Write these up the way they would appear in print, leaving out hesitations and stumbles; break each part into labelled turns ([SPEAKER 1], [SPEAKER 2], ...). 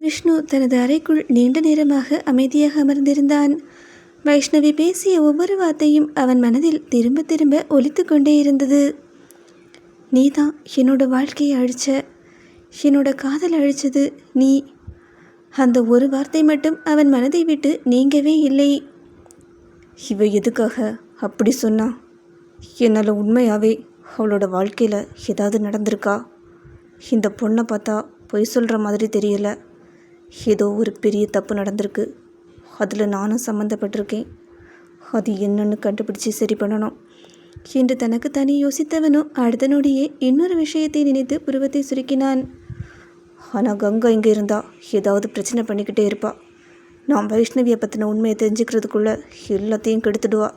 [SPEAKER 1] விஷ்ணு தனது அறைக்குள் நீண்ட நேரமாக அமைதியாக அமர்ந்திருந்தான். வைஷ்ணவி பேசிய ஒவ்வொரு வார்த்தையும் அவன் மனதில் திரும்ப திரும்ப ஒலித்து கொண்டே இருந்தது. நீதான் என்னோட வாழ்க்கையை அழிச்ச, என்னோட காதல் அழிச்சது நீ. அந்த ஒரு வார்த்தை மட்டும் அவன் மனதை விட்டு நீங்கவே இல்லை. இவ எதுக்காக அப்படி சொன்னா? என்னால் உண்மையாகவே அவளோட வாழ்க்கையில் ஏதாவது நடந்திருக்கா? இந்த பொண்ணை பார்த்தா பொய் சொல்கிற மாதிரி தெரியல. ஏதோ ஒரு பெரிய தப்பு நடந்திருக்கு. அதில் நானும் சம்மந்தப்பட்டிருக்கேன். அது என்னன்னு கண்டுபிடிச்சி சரி பண்ணணும் என்று தனக்கு தானே யோசித்தவனோ அடுத்த நொடியே இன்னொரு விஷயத்தை நினைத்து புருவத்தை சுருக்கினான். ஆனால் கங்கா இங்கே இருந்தா ஏதாவது பிரச்சனை பண்ணிக்கிட்டே இருப்பா. நான் வைஷ்ணவியை பற்றின உண்மையை தெரிஞ்சுக்கிறதுக்குள்ளே எல்லாத்தையும் கெடுத்துடுவா.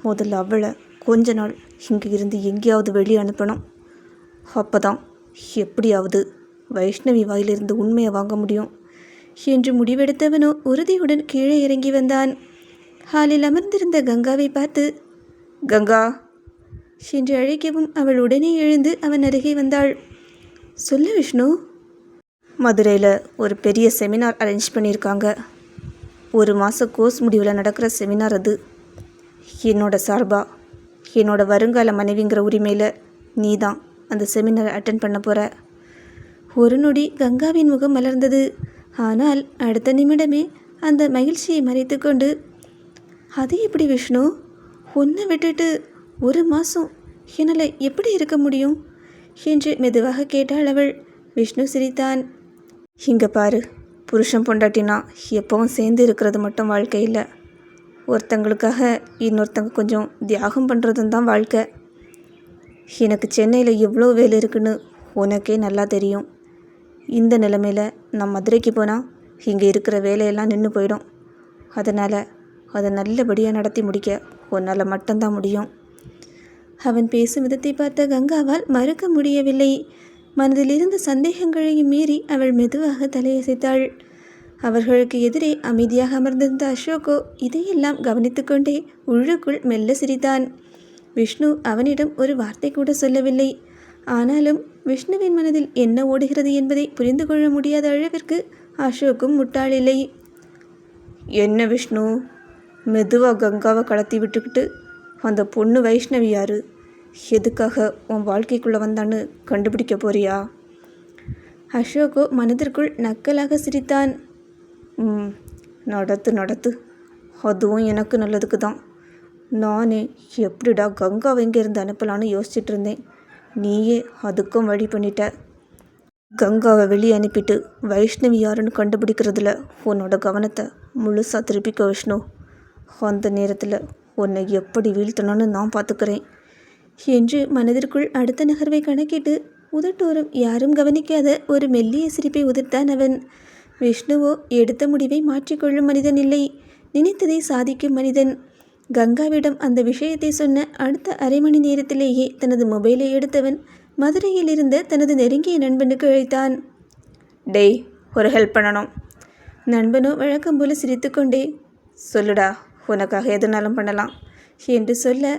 [SPEAKER 1] முதல்ல அவளை கொஞ்ச நாள் இங்கே இருந்து எங்கேயாவது வெளியே அனுப்பணும். அப்போ தான் எப்படியாவது வைஷ்ணவி வாயிலிருந்து உண்மையை வாங்க முடியும் என்று முடிவெடுத்தவனோ உறுதியுடன் கீழே இறங்கி வந்தான். ஹாலில் அமர்ந்திருந்த கங்காவை பார்த்து கங்கா என்று அழைக்கவும் அவள் உடனே எழுந்து அவன் அருகே வந்தாள். சொல்லு விஷ்ணு. மதுரையில் ஒரு பெரிய செமினார் அரேஞ்ச் பண்ணியிருக்காங்க. 1 மாத கோர்ஸ் முடிவில் நடக்கிற செமினார் அது. என்னோட சார்பாக என்னோட வருங்கால மனைவிங்கிற உரிமையில் நீ தான் அந்த செமினாரை அட்டென்ட் பண்ண போகிற. ஒரு நொடி கங்காவின் முகம் மலர்ந்தது. ஆனால் அடுத்த நிமிடமே அந்த மகிழ்ச்சியை மறைத்து கொண்டு அது எப்படி விஷ்ணு? உன்னை விட்டுட்டு 1 மாதம் என்னால் எப்படி இருக்க முடியும் என்று மெதுவாக கேட்டாள் அவள். விஷ்ணு சிரித்தான். இங்கே பாரு, புருஷன் பொண்டாட்டினா எப்பவும் சேர்ந்து இருக்கிறது மட்டும் வாழ்க்கை இல்லை. ஒருத்தங்களுக்காக இன்னொருத்தங்க கொஞ்சம் தியாகம் பண்ணுறதும் தான் வாழ்க்கை. எனக்கு சென்னையில் எவ்வளோ வேலை இருக்குன்னு உனக்கே நல்லா தெரியும். இந்த நிலைமையில் நான் மதுரைக்கு போனால் இங்கே இருக்கிற வேலையெல்லாம் நின்று போயிடும். அதனால் அதை நல்லபடியாக நடத்தி முடிக்க உன்னால் மட்டும்தான் முடியும். அவன் பேசும் விதத்தை பார்த்த கங்காவால் மறுக்க முடியவில்லை. மனதில் இருந்த சந்தேகங்களையும் மீறி அவள் மெதுவாக தலையசைத்தாள். அவர்களுக்கு எதிரே அமைதியாக அமர்ந்திருந்த அசோகோ இதையெல்லாம் கவனித்து கொண்டே உள்ளுக்குள் மெல்ல சிரித்தான். விஷ்ணு அவனிடம் ஒரு வார்த்தை கூட சொல்லவில்லை. ஆனாலும் விஷ்ணுவின் மனதில் என்ன ஓடுகிறது என்பதை புரிந்து கொள்ள முடியாத அளவிற்கு அசோக்கும் முட்டாளில்லை. என்ன விஷ்ணு, மெதுவாக கங்காவை கடத்தி விட்டுக்கிட்டு அந்த பொண்ணு வைஷ்ணவி யாரு, எதுக்காக உன் வாழ்க்கைக்குள்ளே வந்தான்னு கண்டுபிடிக்க போறியா? அசோகோ மனதிற்குள் நக்கலாக சிரித்தான். நடத்து, அதுவும் எனக்கு நல்லதுக்கு தான். நானே எப்படிடா கங்காவை இங்கேருந்து அனுப்பலான்னு யோசிச்சுட்டு இருந்தேன். நீயே அதுக்கும் வழி பண்ணிட்ட. கங்காவை வெளியே அனுப்பிட்டு வைஷ்ணவி யாருன்னு கண்டுபிடிக்கிறதுல உன்னோட கவனத்தை முழுசாக திருப்பிக்க விஷ்ணு. அந்த நேரத்தில் உன்னை எப்படி வீழ்த்தணும்னு நான் பார்த்துக்கிறேன் என்று மனதிற்குள் அடுத்த நகர்வை கணக்கிட்டு உதட்டோறும் யாரும் கவனிக்காத ஒரு மெல்லிய சிரிப்பை உதிர்த்தான் அவன். விஷ்ணுவோ எடுத்த முடிவை மாற்றிக்கொள்ளும் மனிதன் இல்லை, நினைத்ததை சாதிக்கும் மனிதன். கங்காவிடம் அந்த விஷயத்தை சொன்ன அடுத்த அரை மணி நேரத்திலேயே தனது மொபைலை எடுத்தவன் மதுரையில் இருந்த தனது நெருங்கிய நண்பனுக்கு அழைத்தான். டேய், ஒரு ஹெல்ப் பண்ணணும். நண்பனோ வழக்கம் போல சிரித்து கொண்டே சொல்லுடா, உனக்காக எதுனாலும் பண்ணலாம் என்று சொல்ல,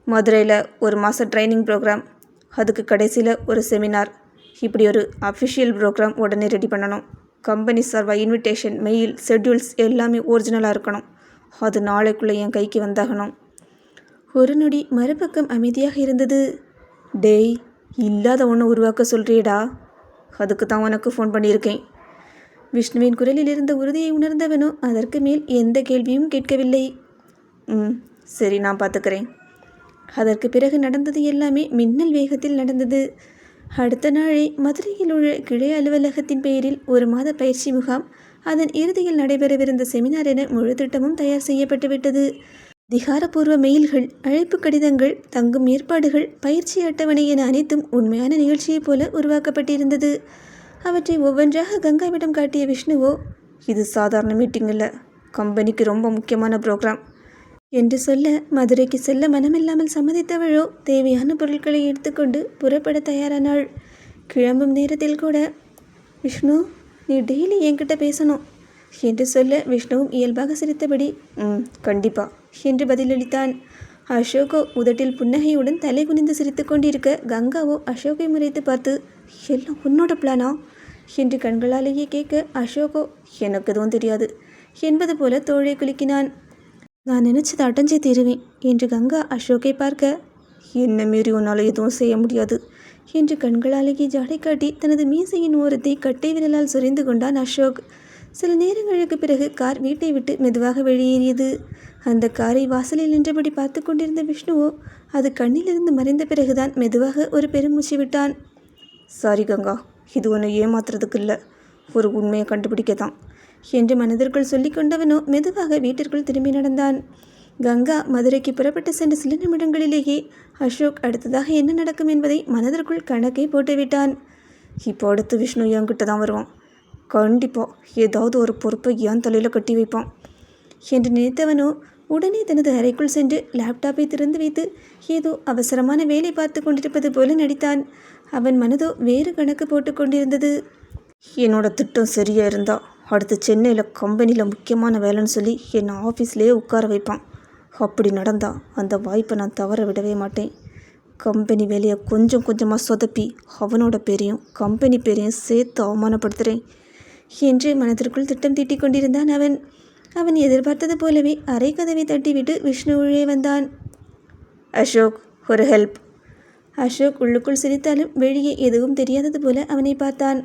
[SPEAKER 1] மதுரையில் 1 மாதம் ட்ரைனிங் ப்ரோக்ராம், அதுக்கு கடைசியில் ஒரு செமினார், இப்படி ஒரு அஃபிஷியல் ப்ரோக்ராம் உடனே ரெடி பண்ணணும். கம்பெனி சார்பாக இன்விடேஷன், மெயில், ஷெட்யூல்ஸ் எல்லாமே ஒரிஜினலாக இருக்கணும். அது நாளைக்குள்ளே என் கைக்கு வந்தாகணும். ஒரு நொடி மறுபக்கம் அமைதியாக இருந்தது. டேய், இல்லாத ஒன்று உருவாக்க சொல்கிறியடா, அதுக்கு தான் உனக்கு ஃபோன் பண்ணியிருக்கேன். விஷ்ணுவின் குரலில் இருந்த உறுதியை உணர்ந்தவனோ அதற்கு மேல் எந்த கேள்வியும் கேட்கவில்லை. சரி, நான் பார்த்துக்கிறேன். அதற்கு பிறகு நடந்தது எல்லாமே மின்னல் வேகத்தில் நடந்தது. அடுத்த நாளே மதுரையில் உள்ள கிளை அலுவலகத்தின் பெயரில் 1 மாத பயிற்சி முகாம், அதன் இறுதியில் நடைபெறவிருந்த செமினார் என முழு திட்டமும் தயார் செய்யப்பட்டுவிட்டது. அதிகாரப்பூர்வ மெயில்கள், அழைப்பு கடிதங்கள், தங்கும் ஏற்பாடுகள், பயிற்சி அட்டவணை என அனைத்தும் உண்மையான நிகழ்ச்சியைப் போல உருவாக்கப்பட்டிருந்தது. அவற்றை ஒவ்வொன்றாக கங்காவிடம் காட்டிய விஷ்ணுவோ, இது சாதாரண மீட்டிங் இல்லை, கம்பெனிக்கு ரொம்ப முக்கியமான ப்ரோக்ராம் என்று சொல்ல, மதுரைக்கு செல்ல மனமில்லாமல் சம்மதித்தவளோ தேவையான பொருட்களை எடுத்துக்கொண்டு புறப்பட தயாரானாள். கிளம்பும் நேரத்தில் கூட, விஷ்ணு, நீ டெய்லி என்கிட்ட பேசணும் என்று சொல்ல, விஷ்ணுவும் இயல்பாக சிரித்தபடி கண்டிப்பா என்று பதிலளித்தான். அசோகோ உதட்டில் புன்னகையுடன் தலை குனிந்து சிரித்து கொண்டிருக்க, கங்காவோ அசோகை முறைத்து பார்த்து, எல்லாம் உன்னோட பிளானா என்று கண்களாலேயே கேட்க அசோகோ எனக்கு எதுவும் தெரியாது என்பது போல தோளை குலுக்கினான். நான் நினைச்சதை அடைஞ்சே தீருவேன் என்று கங்கா அசோக்கை பார்க்க, என்ன மீறி உன்னால் எதுவும் செய்ய முடியாது என்று கண்களாலேயே ஜாடை காட்டி தனது மீசையின் ஓரத்தை கட்டை விரலால் சுரைந்து கொண்டான் அசோக். சில நேரங்களுக்கு பிறகு கார் வீட்டை விட்டு மெதுவாக வெளியேறியது. அந்த காரை வாசலில் நின்றபடி பார்த்து கொண்டிருந்த விஷ்ணுவோ அது கண்ணிலிருந்து மறைந்த பிறகுதான் மெதுவாக ஒரு பெருமூச்சு விட்டான். சாரி கங்கா, இது ஒன்று ஏமாத்துறதுக்கு இல்லை, ஒரு உண்மையை கண்டுபிடிக்க தான் என்று மனதிற்குள் சொல்லி கொண்டவனோ மெதுவாக வீட்டிற்குள் திரும்பி நடந்தான். கங்கா மதுரைக்கு புறப்பட்டு சென்ற சில நிமிடங்களிலேயே அசோக் அடுத்ததாக என்ன நடக்கும் என்பதை மனதிற்குள் கணக்கை போட்டுவிட்டான். இப்போ அடுத்து விஷ்ணு என்கிட்ட தான் வருவான், கண்டிப்பாக ஏதாவது ஒரு பொறுப்பை என் தலையில் கட்டி வைப்பான் என்று நினைத்தவனோ உடனே தனது அறைக்குள் சென்று லேப்டாப்பை திறந்து வைத்து ஏதோ அவசரமான வேலை பார்த்து கொண்டிருப்பது போல நடித்தான். அவன் மனதோ வேறு கணக்கு போட்டு கொண்டிருந்தது. என்னோட திட்டம் சரியாக இருந்தால் அடுத்து சென்னையில் கம்பெனியில் முக்கியமான வேலைன்னு சொல்லி என்னை ஆஃபீஸ்லேயே உட்கார வைப்பான். அப்படி நடந்தால் அந்த வாய்ப்பை நான் தவற விடவே மாட்டேன். கம்பெனி வேலையை கொஞ்சம் கொஞ்சமாக சொதப்பி அவனோட பேரையும் கம்பெனி பேரையும் சேர்த்து அவமானப்படுத்துகிறேன் என்று மனதிற்குள் திட்டம் தீட்டிக் கொண்டிருந்தான் அவன். அவன் எதிர்பார்த்தது போலவே அரை கதவை தட்டிவிட்டு விஷ்ணு உள்ளே வந்தான். அசோக், ஒரு ஹெல்ப். அசோக் உள்ளுக்குள் சிரித்தாலும் வெளியே எதுவும் தெரியாதது போல அவனை பார்த்தான்.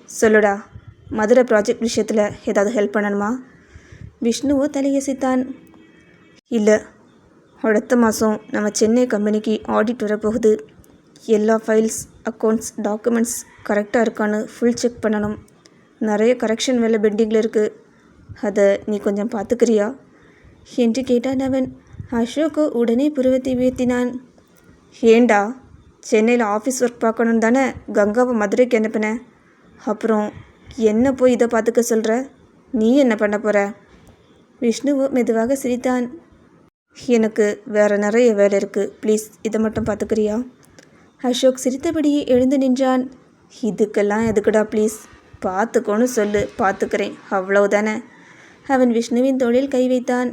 [SPEAKER 1] சொல்லுடா, மதுரை ப்ராஜெக்ட் விஷயத்தில் ஏதாவது ஹெல்ப் பண்ணணுமா? விஷ்ணுவோ தலையசைத்தான். இல்லை, அடுத்த மாதம் நம்ம சென்னை கம்பெனிக்கு ஆடிட் வரப்போகுது. எல்லா ஃபைல்ஸ், அக்கௌண்ட்ஸ், டாக்குமெண்ட்ஸ் கரெக்டாக இருக்கான்னு ஃபுல் செக் பண்ணணும். நிறைய கரெக்ஷன் வேலை பெண்டிங்கில் இருக்குது, அதை நீ கொஞ்சம் பார்த்துக்கிறியா என்று கேட்டான் அவன். அசோக்கோ உடனே புருவத்தை உயர்த்தினான். ஏண்டா, சென்னையில் ஆஃபீஸ் ஒர்க் பார்க்கணும் தானே கங்காவை மதுரைக்கு அனுப்பினேன், அப்புறம் என்ன போய் இதை பார்த்துக்க சொல்கிற? நீ என்ன பண்ண போகிற? விஷ்ணுவோ மெதுவாக சிரித்தான். எனக்கு வேறு நிறைய வேலை இருக்குது, ப்ளீஸ் இதை மட்டும் பார்த்துக்கிறியா? அசோக் சிரித்தபடியே எழுந்து நின்றான். இதுக்கெல்லாம் எதுக்குடா ப்ளீஸ், பார்த்துக்கோன்னு சொல்லு, பார்த்துக்கிறேன், அவ்வளவுதானே. அவன் விஷ்ணுவின் தோளில் கை வைத்தான்.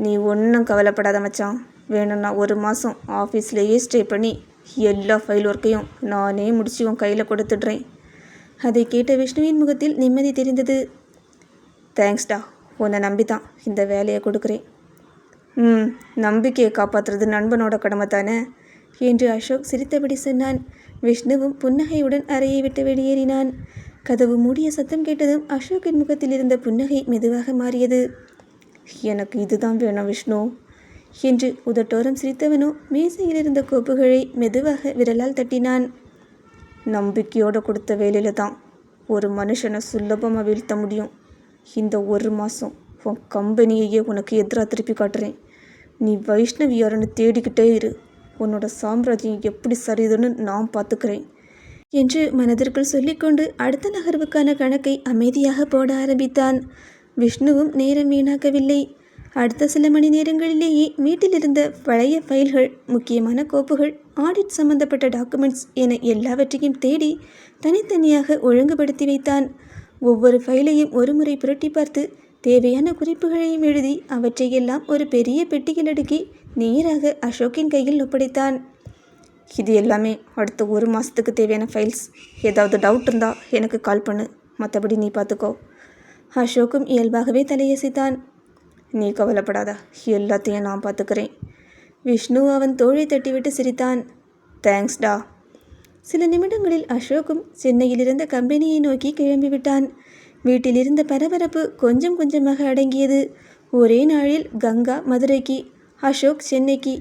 [SPEAKER 1] நீ ஒன்றும் கவலைப்படாத மச்சான், வேணும்னா ஒரு மாதம் ஆஃபீஸ்லேயே ஸ்டே பண்ணி எல்லா ஃபைல் ஒர்க்கையும் நானே முடிச்சு உன் கையில் கொடுத்துட்றேன். அதை கேட்ட விஷ்ணுவின் முகத்தில் நிம்மதி தெரிந்தது. தேங்க்ஸ்டா, உன்னை நம்பி தான் இந்த வேலையை கொடுக்குறேன். நம்பிக்கையை காப்பாற்றுறது நண்பனோட கடமை தானே என்று அசோக் சிரித்தபடி சொன்னான். விஷ்ணுவும் புன்னகையுடன் அறையை விட்டு வெளியேறினான். கதவு மூடிய சத்தம் கேட்டதும் அசோக்கின் முகத்தில் இருந்த புன்னகை மெதுவாக மாறியது. எனக்கு இதுதான் வேணும் விஷ்ணு என்று உதட்டோரம் சிரித்தவனோ மேசையில் இருந்த கோப்புகளை மெதுவாக விரலால் தட்டினான். நம்பிக்கையோடு கொடுத்த வேலையில் தான் ஒரு மனுஷனை சுலபமாக வீழ்த்த முடியும். இந்த ஒரு மாதம் உன் கம்பெனியையே உனக்கு எதிராக திருப்பி காட்டுறேன். நீ வைஷ்ணவி யாருன்னு தேடிக்கிட்டே இரு, உன்னோட சாம்ராஜ்யம் எப்படி சரியுதுன்னு நான் பார்த்துக்கிறேன் என்று மனதிற்குள் சொல்லிக்கொண்டு அடுத்த நகர்வுக்கான கணக்கை அமைதியாக போட ஆரம்பித்தான். விஷ்ணுவும் நேரம் வீணாக்கவில்லை. அடுத்த சில மணி நேரங்களிலேயே வீட்டிலிருந்த பழைய ஃபைல்கள், முக்கியமான கோப்புகள், ஆடிட் சம்பந்தப்பட்ட டாக்குமெண்ட்ஸ் என எல்லாவற்றையும் தேடி தனித்தனியாக ஒழுங்குபடுத்தி வைத்தான். ஒவ்வொரு ஃபைலையும் ஒரு முறை புரட்டி பார்த்து தேவையான குறிப்புகளையும் எழுதி அவற்றையெல்லாம் ஒரு பெரிய பெட்டியில் அடுக்கி நேராக அசோக்கின் கையில் ஒப்படைத்தான். இது எல்லாமே அடுத்த ஒரு மாதத்துக்கு தேவையான ஃபைல்ஸ். ஏதாவது டவுட் இருந்தால் எனக்கு கால் பண்ணு, மற்றபடி நீ பார்த்துக்கோ. அசோக்கும் இயல்பாகவே தலையசைத்தான். நீ கவலைப்படாத, எல்லாத்தையும் நான் பார்த்துக்கிறேன். விஷ்ணு அவன் தோளை தட்டிவிட்டு சிரித்தான். தேங்க்ஸ்டா. சில நிமிடங்களில் அசோக்கும் சென்னையில் இருந்த கம்பெனியை நோக்கி கிளம்பிவிட்டான். வீட்டில் இருந்த பரபரப்பு கொஞ்சம் கொஞ்சமாக அடங்கியது. ஒரே நாளில் கங்கா மதுரைக்கு, அசோக் சென்னைக்கு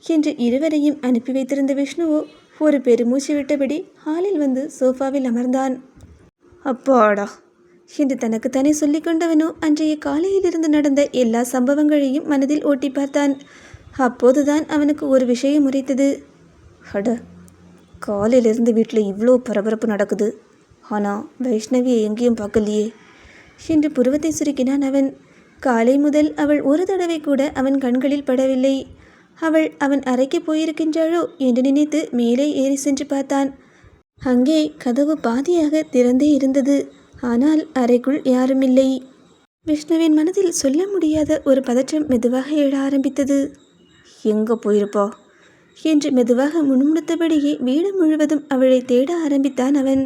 [SPEAKER 1] என்று இருவரையும் அனுப்பி வைத்திருந்த விஷ்ணுவோ ஒரு பெருமூச்சு விட்டபடி ஹாலில் வந்து சோஃபாவில் அமர்ந்தான். அப்பாடா என்று தனக்குத்தானே சொல்லி கொண்டவனோ அன்றைய காலையிலிருந்து நடந்த எல்லா சம்பவங்களையும் மனதில் ஓட்டி பார்த்தான். அப்போதுதான் அவனுக்கு ஒரு விஷயம் உரைத்தது. அட, காலையிலிருந்து வீட்டில் இவ்வளோ பரபரப்பு நடக்குது, ஆனால் வைஷ்ணவியை எங்கேயும் பார்க்கலையே என்று புருவத்தை சுருக்கினான் அவன். காலை முதல் அவள் ஒரு தடவை கூட அவன் கண்களில் படவில்லை. அவள் அவன் அறைக்கு போயிருக்கின்றாளோ என்று நினைத்து மேலே ஏறி சென்று பார்த்தான். அங்கே கதவு பாதியாக திறந்தே இருந்தது. ஆனால் அறைக்குள் யாருமில்லை. விஷ்ணுவின் மனதில் சொல்ல முடியாத ஒரு பதற்றம் மெதுவாக எழ ஆரம்பித்தது. எங்கே போயிருப்பா என்று மெதுவாக முணுமுணுத்தபடியே வீடு முழுவதும் அவளை தேட ஆரம்பித்தான் அவன்.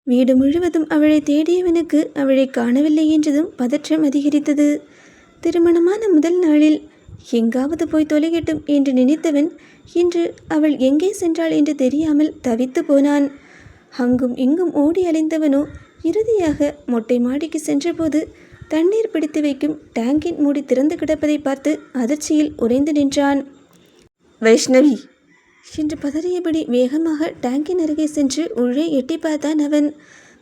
[SPEAKER 1] வீடு முழுவதும் அவளை தேடியவனுக்கு அவளை காணவில்லை என்றதும் பதற்றம் அதிகரித்தது. திருமணமான முதல் நாளில் எங்காவது போய் தொலைகட்டும் என்று நினைத்தவன் இன்று அவள் எங்கே சென்றாள் என்று தெரியாமல் தவித்து போனான். அங்கும் இங்கும் ஓடி அலைந்தவனோ இறுதியாக மொட்டை மாடிக்கு சென்றபோது தண்ணீர் பிடித்து வைக்கும் டேங்கின் மூடி திறந்து கிடப்பதை பார்த்து அதிர்ச்சியில் உறைந்து நின்றான். வைஷ்ணவி என்று பதறியபடி வேகமாக டேங்கின் அருகே சென்று உள்ளே எட்டி பார்த்தான் அவன்.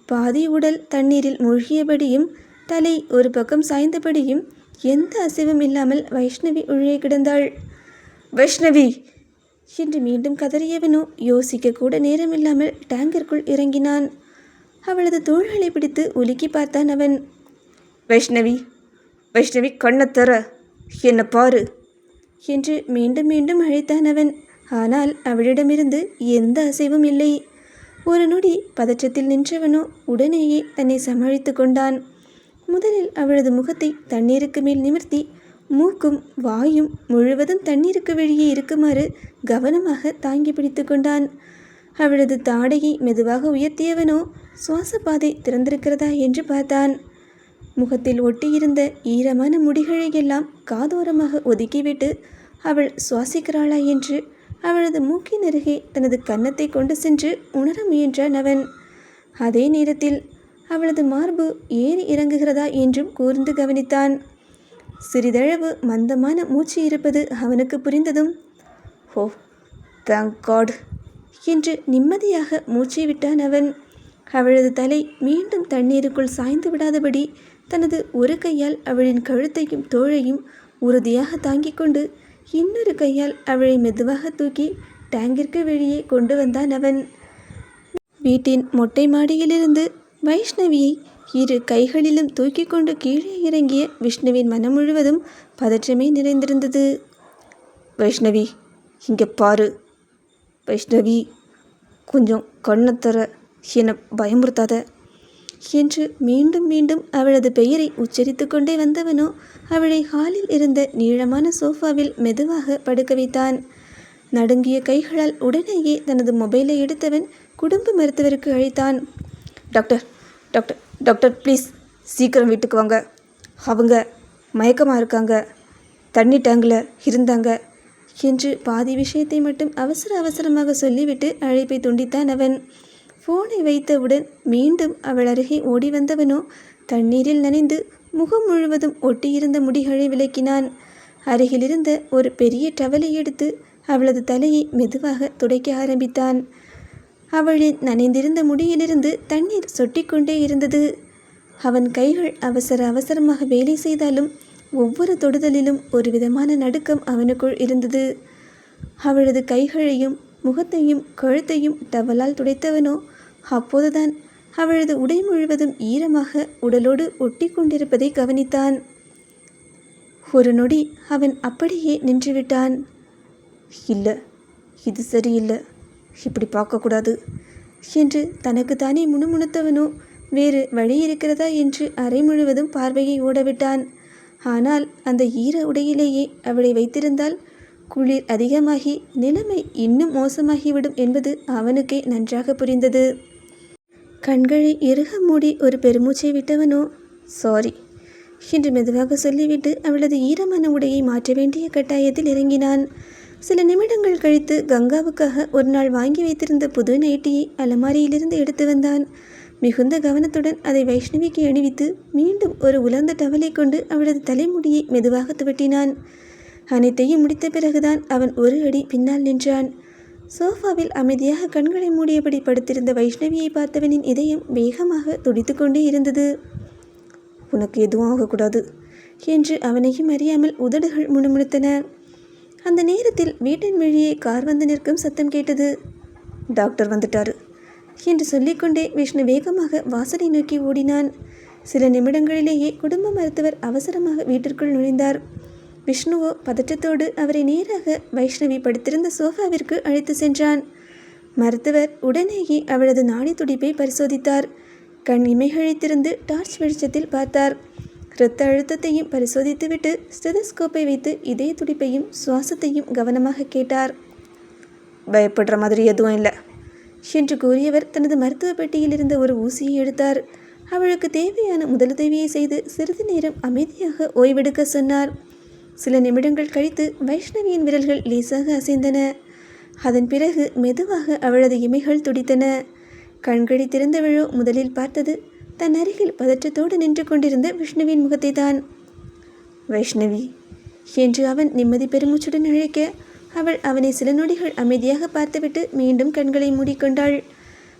[SPEAKER 1] பாதி உடல் தண்ணீரில் மூழ்கியபடியும் தலை ஒரு பக்கம் சாய்ந்தபடியும் எந்த அசைவும் இல்லாமல் வைஷ்ணவி உள்ளே கிடந்தாள். வைஷ்ணவி என்று மீண்டும் கதறியவனோ யோசிக்க கூட நேரமில்லாமல் டேங்கிற்குள் இறங்கினான். அவளது தோள்களை பிடித்து உலுக்கி பார்த்தான் அவன். வைஷ்ணவி, வைஷ்ணவி, கண்ணை தர, என்ன பாரு என்று மீண்டும் மீண்டும் அழைத்தான் அவன். ஆனால் அவளிடமிருந்து எந்த அசைவும் இல்லை. ஒரு நொடி பதற்றத்தில் நின்றவனோ உடனேயே தன்னை சமாளித்து கொண்டான். முதலில் அவளது முகத்தை தண்ணீருக்கு மேல் நிமிர்த்தி மூக்கும் வாயும் முழுவதும் தண்ணீருக்கு வெளியே இருக்குமாறு கவனமாக தாங்கி பிடித்து கொண்டான். அவளது தாடையை மெதுவாக உயர்த்தியவனோ சுவாசப்பாதை திறந்திருக்கிறதா என்று பார்த்தான். முகத்தில் ஒட்டியிருந்த ஈரமான முடிகளை எல்லாம் காதோரமாக ஒதுக்கிவிட்டு அவள் சுவாசிக்கிறாளா என்று அவளது மூக்கின் அருகே தனது கன்னத்தை கொண்டு சென்று உணர முயன்றான் அவன். அதே நேரத்தில் அவளது மார்பு ஏறி இறங்குகிறதா என்றும் கூர்ந்து கவனித்தான். சிறிதளவு மந்தமான மூச்சு இருப்பது அவனுக்கு புரிந்ததும் ஓ தேங்க் காட் என்று நிம்மதியாக மூச்சை விட்டான் அவன். அவளது தலை மீண்டும் தண்ணீருக்குள் சாய்ந்து விடாதபடி தனது ஒரு கையால் அவளின் கழுத்தையும் தோளையும் உறுதியாக தாங்கிக் கொண்டு இன்னொரு கையால் அவளை மெதுவாக தூக்கி டேங்கிற்கு வெளியே கொண்டு வந்தான் அவன். வீட்டின் மொட்டை மாடியிலிருந்து வைஷ்ணவியை இரு கைகளிலும் தூக்கி கொண்டு கீழே இறங்கிய விஷ்ணுவின் மனம் முழுவதும் பதற்றமே நிறைந்திருந்தது. வைஷ்ணவி, இங்கே பாரு. வைஷ்ணவி, கொஞ்சம் கண்ணை தர, என்னை பயமுறுத்தாத என்று மீண்டும் மீண்டும் அவளது பெயரை உச்சரித்து கொண்டே வந்தவனோ அவளை ஹாலில் இருந்த நீளமான சோஃபாவில் மெதுவாக படுக்க வைத்தான். நடுங்கிய கைகளால் உடனேயே தனது மொபைலை எடுத்தவன் குடும்ப மருத்துவருக்கு அழைத்தான். டாக்டர், டாக்டர், டாக்டர், ப்ளீஸ் சீக்கிரம் வீட்டுக்கு வாங்க. அவங்க மயக்கமாக இருக்காங்க, தண்ணி டேங்கில் இருந்தாங்க என்று பாதி விஷயத்தை மட்டும் அவசர அவசரமாக சொல்லிவிட்டு அழைப்பை துண்டித்தான் அவன். ஃபோனை வைத்தவுடன் மீண்டும் அவள் அருகே ஓடி வந்தவனோ தண்ணீரில் நனைந்து முகம் முழுவதும் ஒட்டியிருந்த முடிகளை விலக்கினான். அருகிலிருந்த ஒரு பெரிய டவலை எடுத்து அவளது தலையை மெதுவாக துடைக்க ஆரம்பித்தான். அவளின் நனைந்திருந்த முடியிலிருந்து தண்ணீர் சொட்டிக்கொண்டே இருந்தது. அவன் கைகள் அவசர அவசரமாக வேலை செய்தாலும் ஒவ்வொரு தொடுதலிலும் ஒரு விதமான நடுக்கம் அவனுக்குள் இருந்தது. அவளது கைகளையும் முகத்தையும் கழுத்தையும் டவலால் துடைத்தவனோ அப்போதுதான் அவளது உடை முழுவதும் ஈரமாக உடலோடு ஒட்டி கொண்டிருப்பதை கவனித்தான். ஒரு நொடி அவன் அப்படியே நின்றுவிட்டான். இல்லை, இது சரியில்லை, இப்படி பார்க்கக்கூடாது என்று தனக்குத்தானே முணுமுணுத்தவனோ வேறு வழி இருக்கிறதா என்று அறை முழுவதும் பார்வையை ஓடவிட்டான். ஆனால் அந்த ஈர உடையிலேயே அவளை வைத்திருந்தால் குளிர் அதிகமாகி நிலைமை இன்னும் மோசமாகிவிடும் என்பது அவனுக்கே நன்றாக புரிந்தது. கண்களை இறுக மூடி ஒரு பெருமூச்சை விட்டவனோ சாரி என்று மெதுவாக சொல்லிவிட்டு அவளது ஈரமான உடையை மாற்ற வேண்டிய கட்டாயத்தில் இறங்கினான். சில நிமிடங்கள் கழித்து கங்காவுக்காக ஒரு நாள் வாங்கி வைத்திருந்த புது நைட்டியை அலமாரியிலிருந்து எடுத்து வந்தான். மிகுந்த கவனத்துடன் அதை வைஷ்ணவிக்கு அணிவித்து மீண்டும் ஒரு உலர்ந்த டவலை கொண்டு அவளது தலைமுடியை மெதுவாக துவட்டினான். அனைத்தையும் முடித்த பிறகுதான் அவன் ஒரு அடி பின்னால் நின்றான். சோஃபாவில் அமைதியாக கண்களை மூடியபடி படுத்திருந்த வைஷ்ணவியை பார்த்தவனின் இதயம் வேகமாக துடித்து கொண்டே இருந்தது. உனக்கு எதுவும் ஆகக்கூடாது என்று அவனையும் அறியாமல் உதடுகள் முணுமுணுத்தன. அந்த நேரத்தில் வீட்டின் வெளியே கார் வந்து நிற்கும் சத்தம் கேட்டது. டாக்டர் வந்துட்டாரு என்று சொல்லிக்கொண்டே விஷ்ணு வேகமாக வாசலை நோக்கி ஓடினான். சில நிமிடங்களிலேயே குடும்ப மருத்துவர் அவசரமாக வீட்டிற்குள் நுழைந்தார். விஷ்ணுவோ பதற்றத்தோடு அவரை நேராக வைஷ்ணவி படுத்திருந்த சோஃபாவிற்கு அழைத்து சென்றான். மருத்துவர் உடனேயே அவளது நாடி துடிப்பை பரிசோதித்தார். கண் இமைகளை திறந்து டார்ச் வெளிச்சத்தில் பார்த்தார். இரத்த அழுத்தத்தையும் பரிசோதித்துவிட்டு ஸ்டெதஸ்கோப்பை வைத்து இதய துடிப்பையும் சுவாசத்தையும் கவனமாக கேட்டார். பயப்படுற மாதிரி எதுவும் இல்லை, என்று கூறியவர் தனது மருத்துவ பெட்டியில் இருந்த ஒரு ஊசியை எடுத்தார். அவளுக்கு தேவையான முதலுதவியை செய்து சிறிது நேரம் அமைதியாக ஓய்வெடுக்க சொன்னார். சில நிமிடங்கள் கழித்து வைஷ்ணவியின் விரல்கள் லேசாக அசைந்தன. அதன் பிறகு மெதுவாக அவளது இமைகள் துடித்தன. கண்களை திறந்தவளோ முதலில் பார்த்தது தன் அருகில் பதற்றத்தோடு நின்று கொண்டிருந்த விஷ்ணுவின் முகத்தை தான். வைஷ்ணவி என்று அவன் நிம்மதி பெருமூச்சுடன் அழைக்க, அவள் அவனை சில நொடிகள் அமைதியாக பார்த்துவிட்டு மீண்டும் கண்களை மூடிக்கொண்டாள்.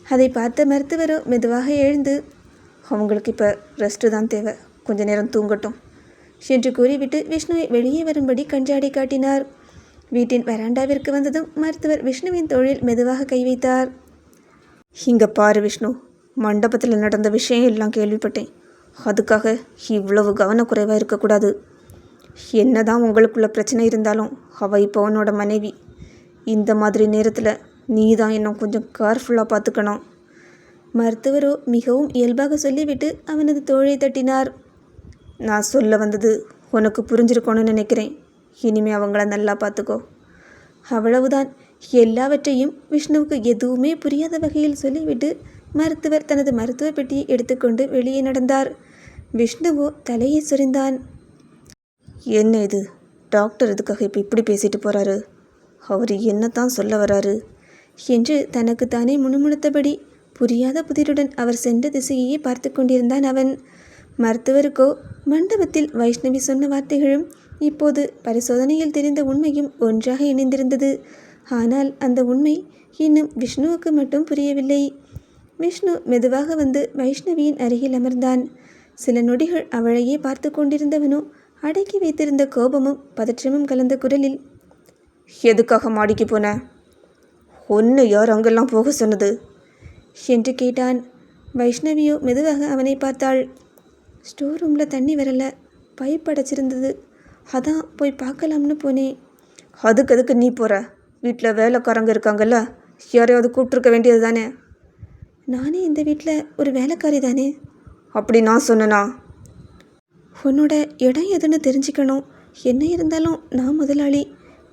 [SPEAKER 1] அதை பார்த்த மருத்துவரோ மெதுவாக எழுந்து, அவங்களுக்கு இப்போ ரெஸ்ட்டு தான் தேவை, கொஞ்ச நேரம் தூங்கட்டும் என்று கூறிவிட்டு விஷ்ணுவை வெளியே வரும்படி கஞ்சாடை காட்டினார். வீட்டின் வராண்டாவிற்கு வந்ததும் மருத்துவர் விஷ்ணுவின் தோளில் மெதுவாக கை வைத்தார். இங்கே பாரு விஷ்ணு, மண்டபத்தில் நடந்த விஷயம் எல்லாம் கேள்விப்பட்டேன். அதுக்காக இவ்வளவு கவனக்குறைவாக இருக்கக்கூடாது. என்னதான் உங்களுக்குள்ள பிரச்சனை இருந்தாலும் அவள் இப்போ உன்னோட மனைவி. இந்த மாதிரி நேரத்தில் நீ தான் இன்னும் கொஞ்சம் கேர்ஃபுல்லாக பார்த்துக்கணும். மருத்துவரோ மிகவும் இயல்பாக சொல்லிவிட்டு அவனது தோளை தட்டினார். நான் சொல்ல வந்தது உனக்கு புரிஞ்சிருக்கணும்னு நினைக்கிறேன். இனிமே அவங்கள நல்லா பார்த்துக்கோ. அவ்வளவுதான். எல்லாவற்றையும் விஷ்ணுவுக்கு எதுவுமே புரியாத வகையில் சொல்லிவிட்டு மருத்துவர் தனது மருத்துவ பெட்டியை எடுத்துக்கொண்டு வெளியே நடந்தார். விஷ்ணுவோ தலையை சொரிந்தான். என்ன இது, டாக்டர் இதுக்காக இப்போ இப்படி பேசிட்டு போகிறாரு? அவர் என்னத்தான் சொல்ல வராரு என்று தனக்குத்தானே முணுமுணுத்தபடி புரியாத புதிருடன் அவர் சென்ற திசையையே பார்த்து கொண்டிருந்தான் அவன். மருத்துவருக்கோ மண்டபத்தில் வைஷ்ணவி சொன்ன வார்த்தைகளும் இப்போது பரிசோதனையில் தெரிந்த உண்மையும் ஒன்றாக இணைந்திருந்தது. ஆனால் அந்த உண்மை இன்னும் விஷ்ணுவுக்கு மட்டும் புரியவில்லை. விஷ்ணு மெதுவாக வந்து வைஷ்ணவியின் அருகில் அமர்ந்தான். சில நொடிகள் அவளையே பார்த்து கொண்டிருந்தவனோ அடக்கி வைத்திருந்த கோபமும் பதற்றமும் கலந்த குரலில், எதுக்காக மாடிக்கு போன? ஒன்று யார் அங்கெல்லாம் போக சொன்னது என்று கேட்டான். வைஷ்ணவியோ மெதுவாக அவனை பார்த்தாள். ஸ்டோர் ரூமில் தண்ணி வரல, பைப் அடைச்சிருந்தது, அதான் போய் பார்க்கலாம்னு போனேன். அதுக்கு நீ போகிற? வீட்டில் வேலைக்காரங்க இருக்காங்கல்ல, யாரையாவது கூப்பிட்ருக்க வேண்டியது தானே? நானே இந்த வீட்டில் ஒரு வேலைக்காரி தானே. அப்படி நான் சொன்னனா? உன்னோட இடம் எதுன்னு தெரிஞ்சுக்கணும். என்ன இருந்தாலும் நான் முதலாளி,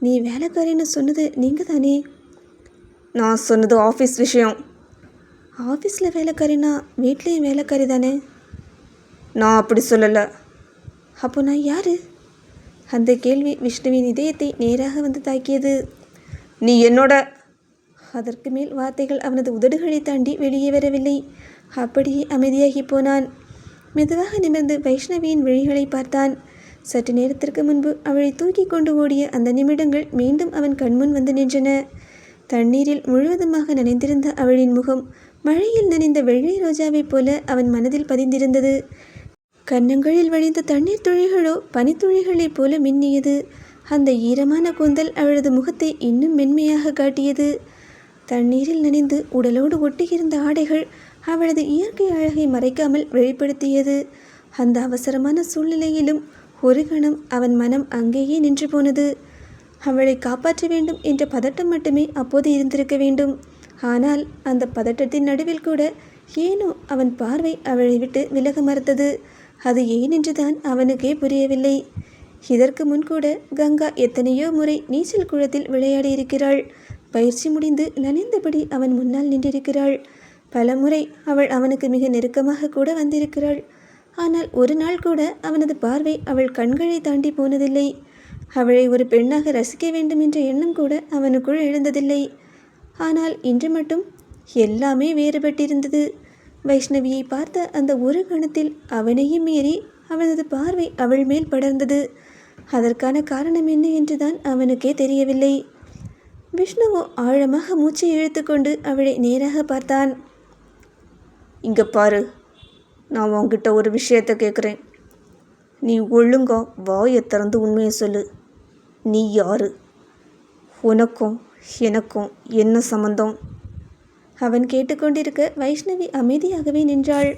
[SPEAKER 1] நீ வேலைக்காரின்னு சொன்னது நீங்கள் தானே? நான் சொன்னது ஆஃபீஸ் விஷயம். ஆஃபீஸில் வேலைக்காரினா வீட்லேயும் வேலைக்காரி தானே? நான் அப்படி சொல்லலை. அப்போ நான் யார்? அந்த கேள்வி விஷ்ணுவின் இதயத்தை நேராக வந்து தாக்கியது. நீ என்னோட... அதற்கு மேல் வார்த்தைகள் அவனது உதடுகளை தாண்டி வெளியே வரவில்லை. அப்படியே அமைதியாகி போனான். மெதுவாக நிமிர்ந்து வைஷ்ணவியின் விழிகளை பார்த்தான். சற்று நேரத்திற்கு முன்பு அவளை தூக்கி கொண்டு ஓடிய அந்த நிமிடங்கள் மீண்டும் அவன் கண்முன் வந்து நின்றன. தண்ணீரில் முழுவதுமாக நனைந்திருந்த அவளின் முகம் மழையில் நனைந்த வெள்ளை ரோஜாவைப் போல அவன் மனதில் பதிந்திருந்தது. கன்னங்களில் வழிந்த தண்ணீர் துளிகளோ பனித்துளிகளைப் போல மின்னியது. அந்த ஈரமான கூந்தல் அவளது முகத்தை இன்னும் மென்மையாக காட்டியது. தண்ணீரில் நனைந்து உடலோடு ஒட்டியிருந்த ஆடைகள் அவளது இயற்கை அழகை மறைக்காமல் வெளிப்படுத்தியது. அந்த அவசரமான சூழ்நிலையிலும் ஒரு கணம் அவன் மனம் அங்கேயே நின்று போனது. அவளை காப்பாற்ற வேண்டும் என்ற பதட்டம் மட்டுமே அப்போது இருந்திருக்க வேண்டும். ஆனால் அந்த பதட்டத்தின் நடுவில் கூட ஏனோ அவன் பார்வை அவளை விட்டு விலக மறுத்தது. அது ஏனென்றுதான் அவனுக்கே புரியவில்லை. இதற்கு முன்கூட கங்கா எத்தனையோ முறை நீச்சல் குளத்தில் விளையாடியிருக்கிறாள். பயிற்சி முடிந்து நனைந்தபடி அவன் முன்னால் நின்றிருக்கிறாள். பலமுறை அவள் அவனுக்கு மிக நெருக்கமாக கூட வந்திருக்கிறாள். ஆனால் ஒரு நாள் கூட அவனது பார்வை அவள் கண்களை தாண்டி போனதில்லை. அவளை ஒரு பெண்ணாக ரசிக்க வேண்டும் என்ற எண்ணம் கூட அவனுக்குள் எழுந்ததில்லை. ஆனால் இன்று மட்டும் எல்லாமே வேறுபட்டிருந்தது. வைஷ்ணவியை பார்த்த அந்த ஒரு கணத்தில் அவனையும் மீறி அவனது பார்வை அவள் மேல் படர்ந்தது. அதற்கான காரணம் என்ன என்றுதான் அவனுக்கே தெரியவில்லை. விஷ்ணுவோ ஆழமாக மூச்சை இழுத்துக்கொண்டு அவளை நேராக பார்த்தான். இங்கே பாரு, நான் உன்கிட்ட ஒரு விஷயத்தை கேட்குறேன். நீ ஒழுங்கா வாயை திறந்து உண்மையை சொல்லு. நீ யாரு? உனக்கும் எனக்கும் என்ன சம்பந்தம்? அவன் கேட்டுக்கொண்டிருக்க வைஷ்ணவி அமைதியாகவே நின்றாள்.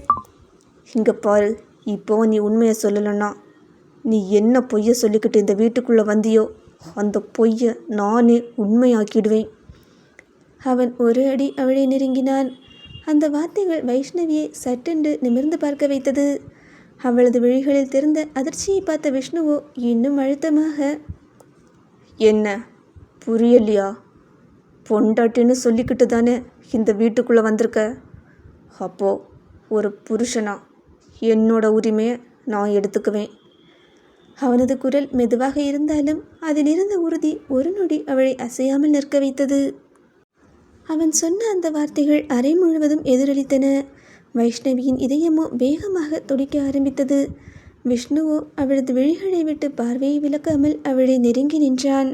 [SPEAKER 1] இங்கே பாரு, இப்போ நீ உண்மையை சொல்லலைன்னா நீ என்ன பொய்யை சொல்லிக்கிட்டு இந்த வீட்டுக்குள்ளே வந்தியோ அந்த பொய்யை நானே உண்மையாக்கிடுவேன். அவன் ஒரு அடி அவளை நெருங்கினான். அந்த வார்த்தைகள் வைஷ்ணவியை சட்டென்று நிமிர்ந்து பார்க்க வைத்தது. அவளது விழிகளில் தெரிந்த அதிர்ச்சியை பார்த்த விஷ்ணுவோ இன்னும் அழுத்தமாக, என்ன புரியலையா? பொண்டாட்டின்னு சொல்லிக்கிட்டு தானே இந்த வீட்டுக்குள்ளே வந்திருக்க. அப்போது ஒரு புருஷனா என்னோட உரிமையை நான் எடுத்துக்குவேன். அவனது குரல் மெதுவாக இருந்தாலும் அதிலிருந்த உறுதி ஒரு நொடி அவளை அசையாமல் நிற்க வைத்தது. அவன் சொன்ன அந்த வார்த்தைகள் அறை முழுவதும் எதிரொலித்தன. வைஷ்ணவியின் இதயமோ வேகமாக துடிக்க ஆரம்பித்தது. விஷ்ணுவோ அவளது விழிகளை விட்டு பார்வையை விலக்காமல் அவளை நெருங்கி நின்றான்.